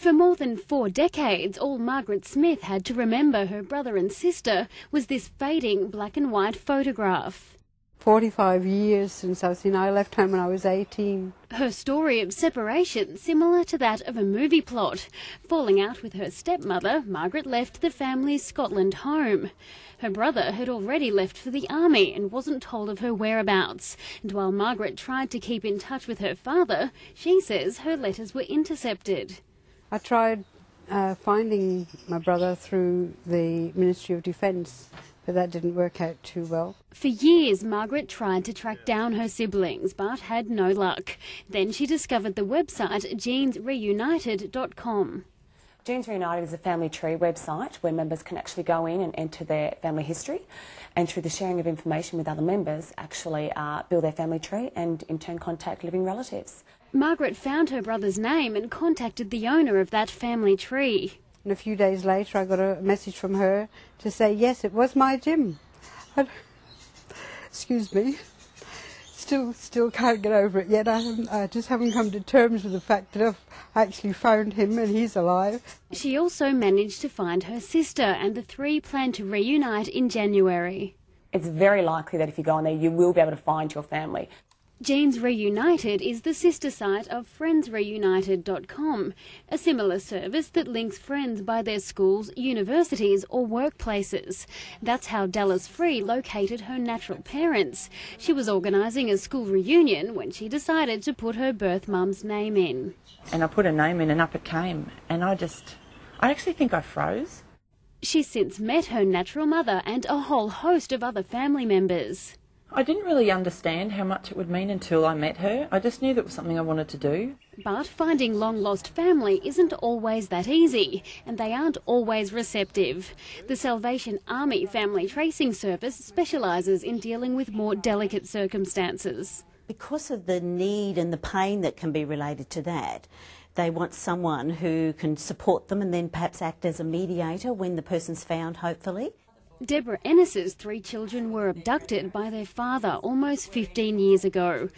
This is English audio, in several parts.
For more than 4 decades, all Margaret Smith had to remember her brother and sister was this fading black and white photograph. 45 years since I left home when I was 18. Her story of separation similar to that of a movie plot. Falling out with her stepmother, Margaret left the family's Scotland home. Her brother had already left for the army and wasn't told of her whereabouts. And while Margaret tried to keep in touch with her father, she says her letters were intercepted. I tried finding my brother through the Ministry of Defence, but that didn't work out too well. For years, Margaret tried to track down her siblings, but had no luck. Then she discovered the website genesreunited.com. Genes Reunited is a family tree website where members can actually go in and enter their family history, and through the sharing of information with other members actually build their family tree and in turn contact living relatives. Margaret found her brother's name and contacted the owner of that family tree. And a few days later I got a message from her to say, yes, it was my Jim. Excuse me. Still can't get over it yet. I just haven't come to terms with the fact that I've actually found him and he's alive. She also managed to find her sister, and the three plan to reunite in January. It's very likely that if you go on there, you will be able to find your family. Genes Reunited is the sister site of friendsreunited.com, a similar service that links friends by their schools, universities or workplaces. That's how Dallas Free located her natural parents. She was organising a school reunion when she decided to put her birth mum's name in. And I put her name in and up it came, and I actually think I froze. She's since met her natural mother and a whole host of other family members. I didn't really understand how much it would mean until I met her. I just knew that was something I wanted to do. But finding long-lost family isn't always that easy, and they aren't always receptive. The Salvation Army Family Tracing Service specialises in dealing with more delicate circumstances. Because of the need and the pain that can be related to that, they want someone who can support them and then perhaps act as a mediator when the person's found, hopefully. Deborah Ennis's 3 children were abducted by their father almost 15 years ago.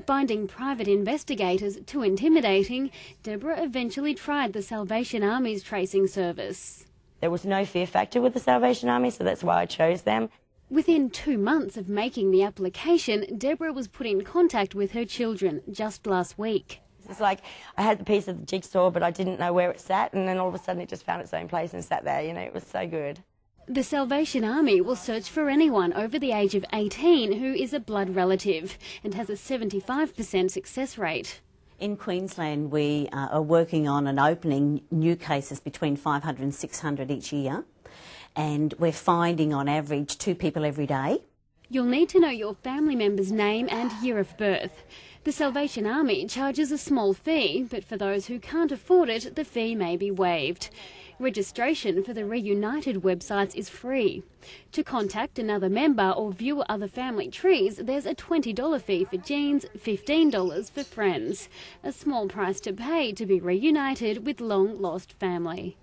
Finding private investigators too intimidating, Deborah eventually tried the Salvation Army's tracing service. There was no fear factor with the Salvation Army, so that's why I chose them. Within 2 months of making the application, Deborah was put in contact with her children just last week. It's like I had the piece of the jigsaw, but I didn't know where it sat, and then all of a sudden it just found its own place and sat there. You know, it was so good. The Salvation Army will search for anyone over the age of 18 who is a blood relative and has a 75% success rate. In Queensland, we are working on and opening new cases between 500 and 600 each year, and we're finding on average 2 people every day. You'll need to know your family member's name and year of birth. The Salvation Army charges a small fee, but for those who can't afford it, the fee may be waived. Registration for the Reunited websites is free. To contact another member or view other family trees, there's a $20 fee for Genes, $15 for Friends. A small price to pay to be reunited with long-lost family.